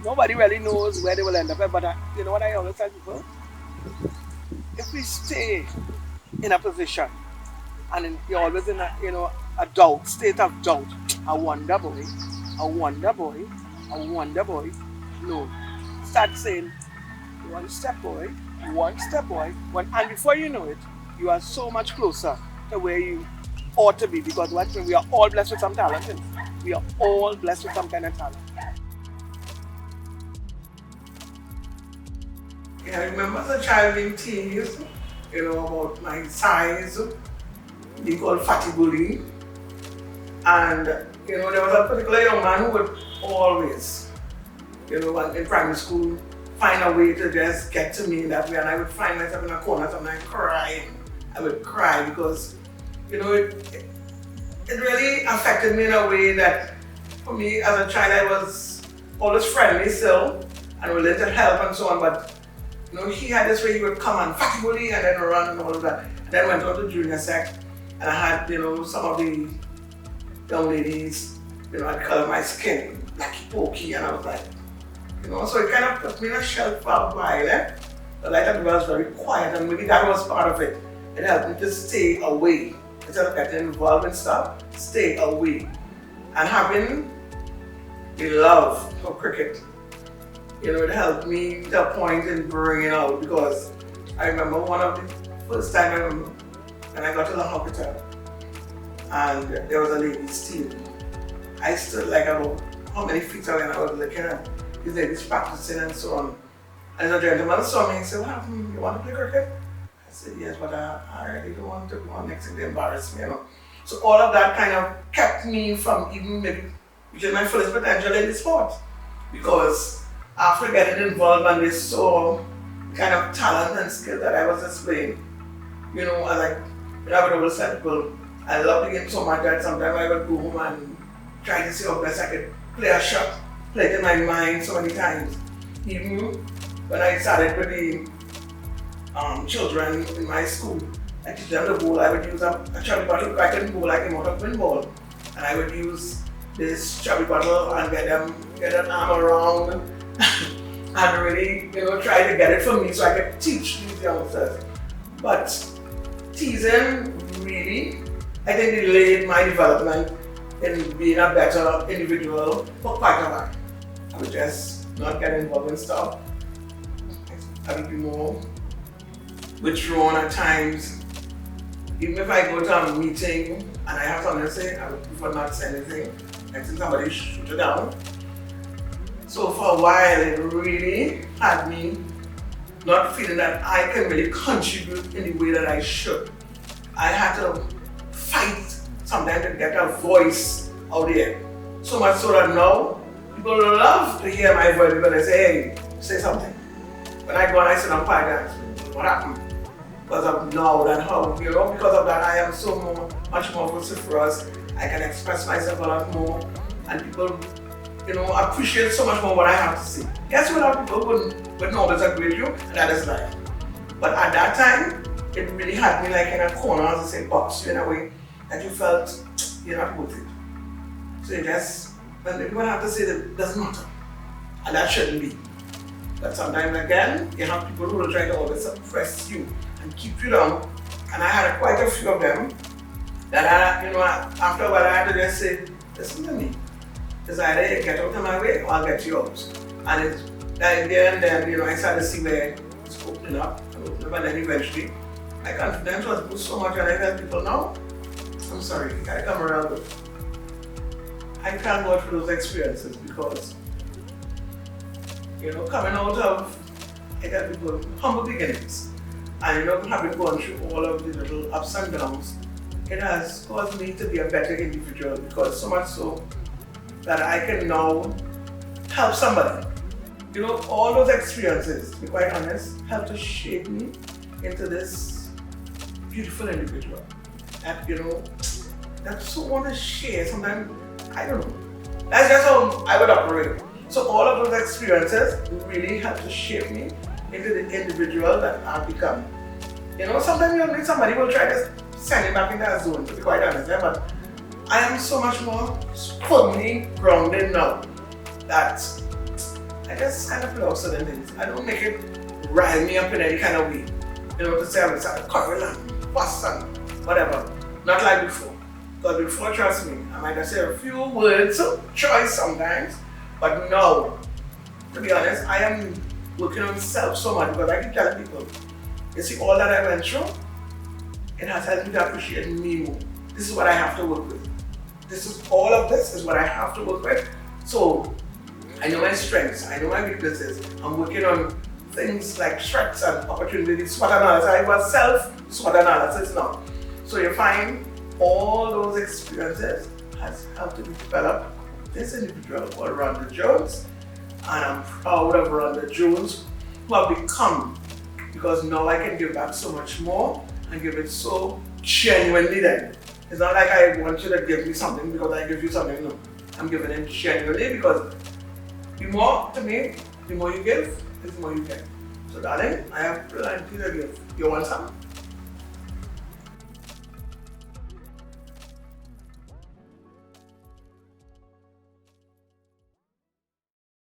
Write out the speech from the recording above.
Nobody really knows where they will end up at, but you know what I always tell people? If we stay in a position and you're always in a, a doubt, state of doubt, a wonder boy, a wonder boy, a wonder boy, no. Start saying, one step boy, and before you know it, you are so much closer to where you ought to be because what we are all blessed with some talent. We are all blessed with some kind of talent. Yeah, I remember as a child being teased, about my size, being called fatty bully. And, there was a particular young man who would always, in primary school, find a way to just get to me in that way. And I would find myself in a corner sometimes crying. I would cry because, it really affected me in a way that, for me, as a child, I was always friendly still and willing to help and so on. But he had this way he would come and fatty bully and then run and all of that. And then went on to junior sec and I had, some of the young ladies, I'd color my skin blacky pokey and I was like, so it kind of put me in a shell for a while. But like I was very quiet and maybe that was part of it. It helped me to stay away. Instead of getting involved in stuff, stay away. And having the love for cricket, it helped me to a point in bringing out because I remember one of the first time I remember when I got to the hospital and there was a lady stealing. I stood like about how many feet away and I was looking at these ladies practicing and so on. And the gentleman saw me and said, "What happened? You want to play cricket?" I said, "Yes, but I really don't want to go on next thing to embarrass me, So all of that kind of kept me from even maybe reaching my fullest potential in the sport. Because after getting involved and they saw the kind of talent and skill that I was displaying, I would always tell people, I love the game so much that sometimes I would go home and try to see how best I could play a shot, play it in my mind so many times. Even when I started with the children in my school, I teach them the bowl. I would use a chubby bottle cracking bowl like a motor twin ball. And I would use this chubby bottle and get an arm around and really, try to get it for me so I could teach these youngsters. But teasing really, I think, delayed my development in being a better individual for quite a while. I would just not get involved in stuff. I would be more withdrawn at times. Even if I go to a meeting and I have something to say, I would prefer not to say anything until somebody shoot it down. So for a while, it really had me not feeling that I can really contribute in the way that I should. I had to fight sometimes to get a voice out there. So much so that now, people love to hear my voice because they say, "Hey, say something." When I go and I sit on podcast, what happened? Because of now and how, because of that I am much more vociferous. I can express myself a lot more and people, appreciate so much more what I have to say. Yes, a lot of people wouldn't always agree with you, and that is life. But at that time, it really had me like in a corner, as I say, box you in a way that you felt you're not worth it. So you just, when everyone have to say that it doesn't matter, and that shouldn't be. But sometimes again, you have people who will try to always suppress you and keep you down. And I had quite a few of them that after a while I had to just say, "Listen to me. It's either you get out of my way or I'll get you out." And it's like there and then, I started to see where it's opening up and then eventually my confidence was boosted so much and I tell people, "No, I'm sorry, you gotta come around with." I can't go through those experiences because, coming out of, I tell people, humble beginnings. And having gone through all of the little ups and downs, it has caused me to be a better individual because so much so that I can now help somebody. All those experiences, to be quite honest, helped to shape me into this beautiful individual that, that so want to share. Sometimes, I don't know. That's just how I would operate. So all of those experiences really helped to shape me into the individual that I've become. Sometimes you need somebody who will try to send you back in that zone, to be quite honest, but I am so much more firmly grounded now that I just kind of love certain things. I don't make it rile me up in any kind of way. You know, to say I'm a quarrel and fuss and whatever. Not like before. Because before, trust me, I might have said a few words of choice sometimes, but now, to be honest, I am working on self so much because I keep telling people, you see, all that I went through, it has helped me to appreciate me more. This is what I have to work with. All of this is what I have to work with. So, I know my strengths, I know my weaknesses. I'm working on things like threats and opportunities, SWOT analysis. I was self-SWOT analysis now. So you find all those experiences has helped to develop this individual called Rhonda Jones. And I'm proud of Rhonda Jones, who I've become, because now I can give back so much more and give it so genuinely then. It's not like I want you to give me something because I give you something, no. I'm giving it genuinely because the more, to me, the more you give, the more you get. So darling, I have plenty to give. You want some?